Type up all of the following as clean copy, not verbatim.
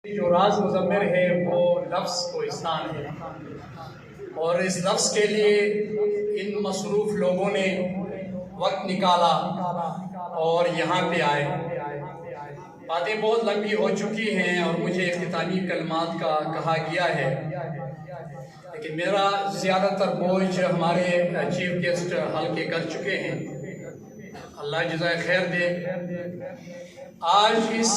جو راز مضمر ہے وہ لفظ کوہستان ہے، اور اس لفظ کے لیے ان مصروف لوگوں نے وقت نکالا اور یہاں پہ آئے۔ باتیں بہت لمبی ہو چکی ہیں اور مجھے اختتامی کلمات کا کہا گیا ہے، لیکن میرا زیادہ تر بوجھ ہمارے چیف گیسٹ ہلکے کر چکے ہیں، اللہ جزائے خیر دے۔ آج اس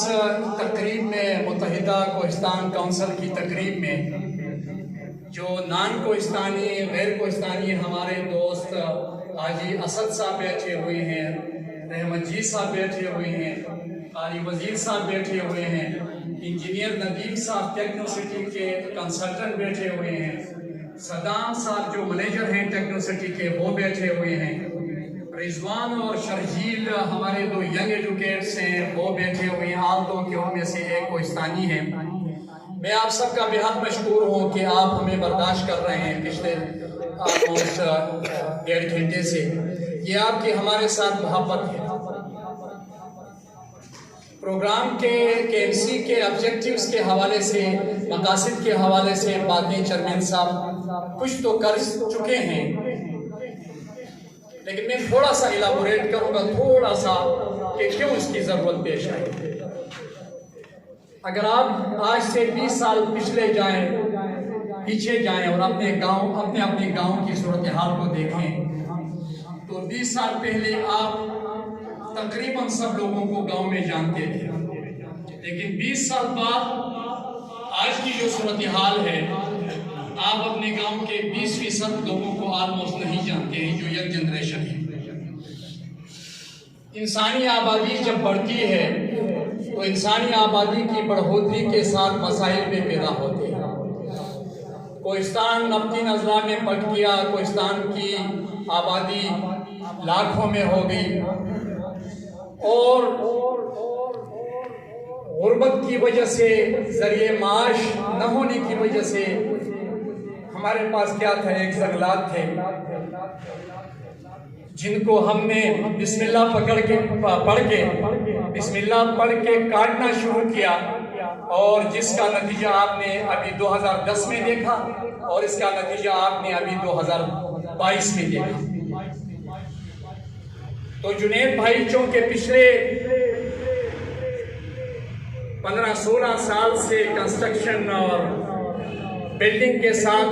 تقریب میں، متحدہ کوہستان کونسل کی تقریب میں، جو نان کوہستانی غیر کوہستانی ہمارے دوست حاجی اسد صاحب بیٹھے ہوئے ہیں، رحمت جی صاحب بیٹھے ہوئے ہیں، قاری وزیر صاحب بیٹھے ہوئے ہیں، انجینئر ندیم صاحب ٹیکنو سٹی کے کنسلٹنٹ بیٹھے ہوئے ہیں، صدام صاحب جو منیجر ہیں ٹیکنو سٹی کے وہ بیٹھے ہوئے ہیں، رضوان اور شرجیل ہمارے دو ینگ ایجوکیٹس ہیں وہ بیٹھے ہوئے ہیں، آپ دو کے ان میں سے ایک کوہستانی ہیں۔ میں آپ سب کا بہت مشکور ہوں کہ آپ ہمیں برداشت کر رہے ہیں پچھلے آلموسٹ 1.5 گھنٹے سے۔ یہ آپ کی ہمارے ساتھ محبت ہے۔ پروگرام کے KMC کے آبجیکٹیوز کے حوالے سے، مقاصد کے حوالے سے باتیں چیئرمین صاحب کچھ تو کر چکے ہیں، لیکن میں تھوڑا سا ایلابوریٹ کروں گا، تھوڑا سا کہ کیوں اس کی ضرورت پیش آئی۔ اگر آپ آج سے 20 سال پیچھے جائیں اور اپنے گاؤں کی صورتحال کو دیکھیں تو 20 سال پہلے آپ تقریباً سب لوگوں کو گاؤں میں جانتے تھے، لیکن 20 سال بعد آج کی جو صورتحال ہے، آپ اپنے گاؤں کے 20% لوگوں کو آلموسٹ نہیں جانتے ہیں، جو ینگ جنریشن ہے۔ انسانی آبادی جب بڑھتی ہے تو انسانی آبادی کی بڑھوتری کے ساتھ مسائل بھی پیدا ہوتے ہیں۔ کوہستان اپنی نظر میں پٹ گیا، کوہستان کی آبادی لاکھوں میں ہو گئی، اور غربت کی وجہ سے، ذریعہ معاش نہ ہونے کی وجہ سے ہمارے پاس کیا تھا؟ ایک جنگلات تھے جن کو ہم نے بسم اللہ پڑھ کے کاٹنا شروع کیا، اور جس کا نتیجہ آپ نے ابھی 2010 میں دیکھا، اور اس کا نتیجہ آپ نے ابھی 2022 میں دیکھا۔ تو جنید بھائی چونکہ پچھلے 15-16 سال سے کنسٹرکشن اور بلڈنگ کے ساتھ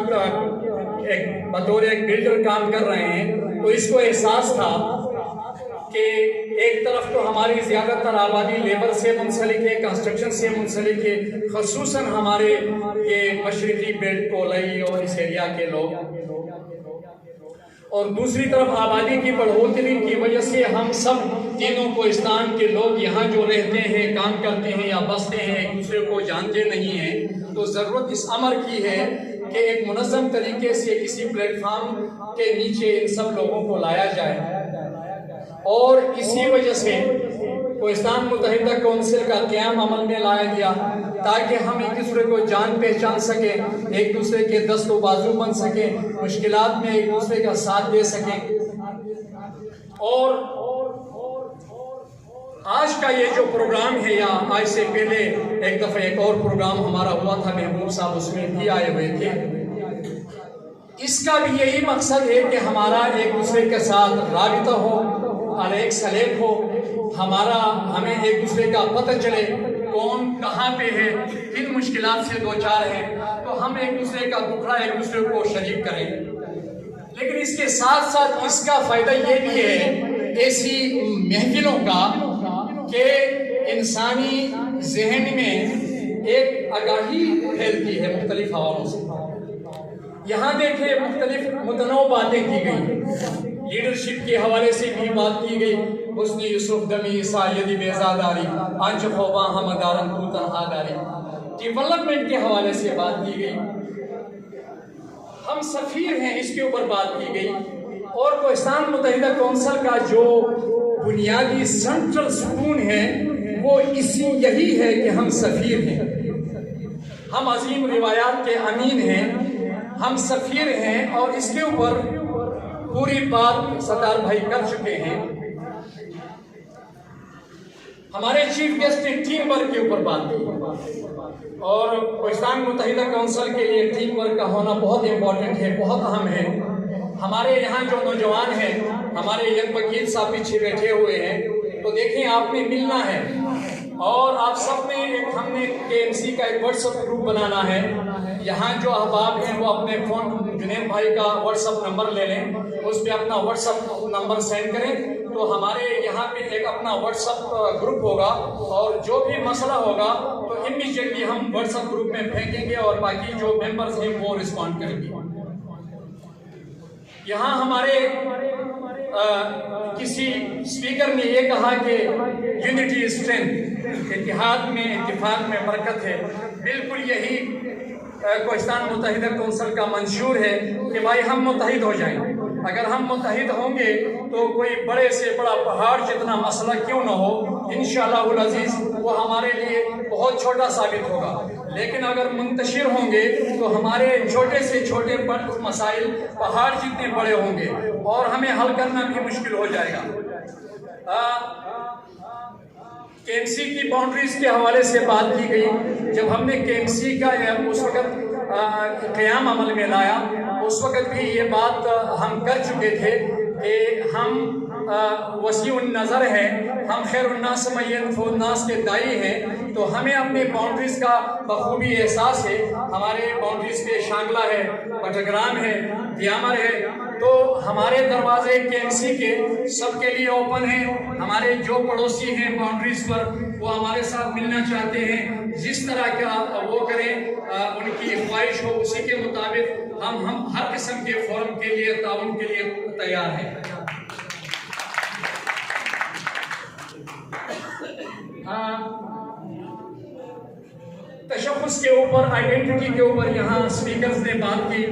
بطور ایک بلڈر کام کر رہے ہیں، تو اس کو احساس تھا کہ ایک طرف تو ہماری زیادہ تر آبادی لیبر سے منسلک ہے، کنسٹرکشن سے منسلک ہے، خصوصاً ہمارے یہ مشرقی بیلٹ کولائی اور اس ایریا کے لوگ، اور دوسری طرف آبادی کی بڑھوتری کی وجہ سے ہم سب تینوں کوہستان کے لوگ یہاں جو رہتے ہیں، کام کرتے ہیں یا بستے ہیں، ایک دوسرے کو جانتے نہیں ہیں۔ تو ضرورت اس امر کی ہے کہ ایک منظم طریقے سے کسی پلیٹ فارم کے نیچے ان سب لوگوں کو لایا جائے، اور اسی وجہ سے کوہستان متحدہ کونسل کا قیام عمل میں لایا گیا، تاکہ ہم ایک دوسرے کو جان پہچان سکیں، ایک دوسرے کے دست و بازو بن سکیں، مشکلات میں ایک دوسرے کا ساتھ دے سکیں۔ اور آج کا یہ جو پروگرام ہے، یا آج سے پہلے ایک دفعہ ایک اور پروگرام ہمارا ہوا تھا، محبوب صاحب اس میں بھی آئے ہوئے تھے، اس کا بھی یہی مقصد ہے کہ ہمارا ایک دوسرے کے ساتھ رابطہ ہو، الیک سلیک ہو، ہمیں ایک دوسرے کا پتہ چلے کون کہاں پہ ہے، کن مشکلات سے دوچار ہے، تو ہم ایک دوسرے کا دکھڑا ایک دوسرے کو شریک کریں۔ لیکن اس کے ساتھ ساتھ اس کا فائدہ یہ بھی ہے ایسی محفلوں کا کہ انسانی ذہن میں ایک آگاہی پھیلتی ہے مختلف حوالوں سے۔ یہاں دیکھیں مختلف متنوع باتیں کی گئی، لیڈرشپ کے حوالے سے بھی بات کی گئی، حسنی یوسف دمی سایدی بیزاداری آنچ خوباں ہمدارن تو تنہا داری، ڈیولپمنٹ کے حوالے سے بات کی گئی، ہم سفیر ہیں اس کے اوپر بات کی گئی، اور کوہستان متحدہ کونسل کا جو بنیادی سینٹرل ستون ہے وہ یہی ہے کہ ہم سفیر ہیں، ہم عظیم روایات کے امین ہیں، ہم سفیر ہیں، اور اس کے اوپر پوری بات ستار بھائی کر چکے ہیں۔ ہمارے چیف گیسٹ نے ٹیم ورک کے اوپر بات کی اور پاکستان متحدہ کونسل کے لیے ٹیم ورک کا ہونا بہت امپورٹنٹ ہے، بہت اہم ہے۔ ہمارے یہاں جو نوجوان ہیں، ہمارے ینگ وکیل صاحب پیچھے بیٹھے ہوئے ہیں، تو دیکھیں آپ نے ملنا ہے اور آپ سب نے ہم نے KMC کا ایک واٹس ایپ گروپ بنانا ہے۔ یہاں جو احباب ہیں وہ اپنے فون جنید بھائی کا واٹس ایپ نمبر لے لیں، اس پہ اپنا واٹس ایپ نمبر سینڈ کریں، تو ہمارے یہاں پہ ایک اپنا واٹس ایپ گروپ ہوگا اور جو بھی مسئلہ ہوگا تو امیڈیٹلی ہم واٹس ایپ گروپ میں پھینکیں گے اور باقی جو ممبرز ہیں وہ رسپونڈ کریں گے۔ یہاں ہمارے کسی اسپیکر نے یہ کہا کہ یونٹی از اسٹرینتھ، اتحاد میں اتفاق میں برکت ہے۔ بالکل یہی پاکستان متحدہ کونسل کا منشور ہے کہ بھائی ہم متحد ہو جائیں۔ اگر ہم متحد ہوں گے تو کوئی بڑے سے بڑا پہاڑ جتنا مسئلہ کیوں نہ ہو، انشاءاللہ العزیز وہ ہمارے لیے بہت چھوٹا ثابت ہوگا۔ لیکن اگر منتشر ہوں گے تو ہمارے چھوٹے سے چھوٹے مسائل پہاڑ جتنے بڑے ہوں گے اور ہمیں حل کرنا بھی مشکل ہو جائے گا۔ KMC کی باؤنڈریز کے حوالے سے بات کی گئی۔ جب ہم نے KMC کا اس وقت قیام عمل میں لایا، اس وقت بھی یہ بات ہم کر چکے تھے کہ ہم وسیع النظر ہیں، ہم خیر الناس من ينفع الناس کے داعی ہیں، تو ہمیں اپنے باؤنڈریز کا بخوبی احساس ہے۔ ہمارے باؤنڈریز پہ شانگلہ ہے، بٹگرام ہے، دیامر ہے، تو ہمارے دروازے KMC کے سب کے لیے اوپن ہیں۔ ہمارے جو پڑوسی ہیں باؤنڈریز پر وہ ہمارے ساتھ ملنا چاہتے ہیں، جس طرح کا وہ کریں، ان کی خواہش ہو اسی کے مطابق ہم ہر قسم کے فورم کے لیے تعاون کے لیے تیار ہیں۔ تشخص کے اوپر، آئیڈینٹی کے اوپر یہاں اسپیکرز نے بات کی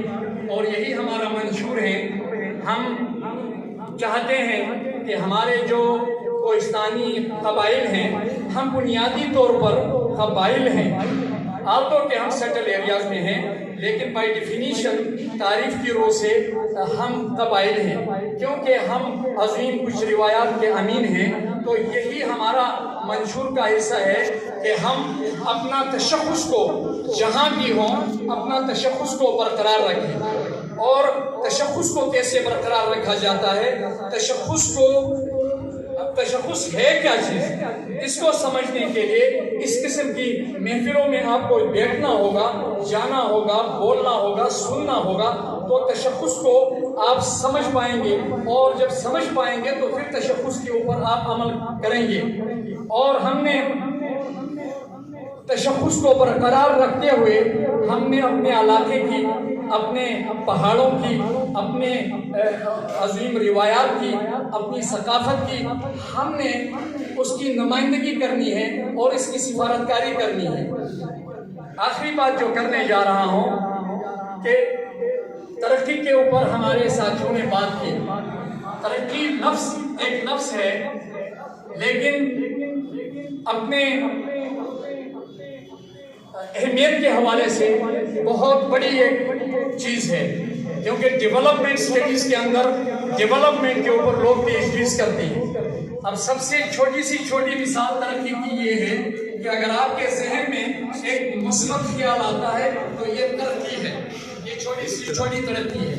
اور یہی ہمارا منشور ہے۔ ہم چاہتے ہیں کہ ہمارے جو کوہستانی قبائل ہیں، ہم بنیادی طور پر قبائل ہیں، آلتو کہ ہم سیٹل ایریاز میں ہیں، لیکن بائی ڈیفینیشن تعریف کی روح سے ہم قبائل ہیں، کیونکہ ہم عظیم کچھ روایات کے امین ہیں۔ تو یہی ہمارا منشور کا حصہ ہے کہ ہم اپنا تشخص کو جہاں بھی ہوں اپنا تشخص کو برقرار رکھیں۔ اور تشخص کو کیسے برقرار رکھا جاتا ہے؟ تشخص ہے کیا چیز، اس کو سمجھنے کے لیے اس قسم کی محفلوں میں آپ کو بیٹھنا ہوگا، جانا ہوگا، بولنا ہوگا، سننا ہوگا، تو تشخص کو آپ سمجھ پائیں گے، اور جب سمجھ پائیں گے تو پھر تشخص کے اوپر آپ عمل کریں گے۔ اور ہم نے تشخص کو برقرار رکھتے ہوئے ہم نے اپنے علاقے کی، اپنے پہاڑوں کی، اپنے عظیم روایات کی، اپنی ثقافت کی، ہم نے اس کی نمائندگی کرنی ہے اور اس کی سفارتکاری کرنی ہے۔ آخری بات جو کرنے جا رہا ہوں کہ ترقی کے اوپر ہمارے ساتھیوں نے بات کی۔ ترقی ایک نفس ہے، لیکن اپنے اہمیت کے حوالے سے بہت بڑی ایک چیز ہے، کیونکہ ڈیولپمنٹ اسٹڈیز کے اندر ڈیولپمنٹ کے اوپر لوگ PhDs کرتے ہیں۔ اب سب سے چھوٹی سی چھوٹی مثال ترقی کی یہ ہے کہ اگر آپ کے ذہن میں ایک مثبت خیال آتا ہے تو یہ ترقی ہے، یہ چھوٹی سی چھوٹی ترقی ہے۔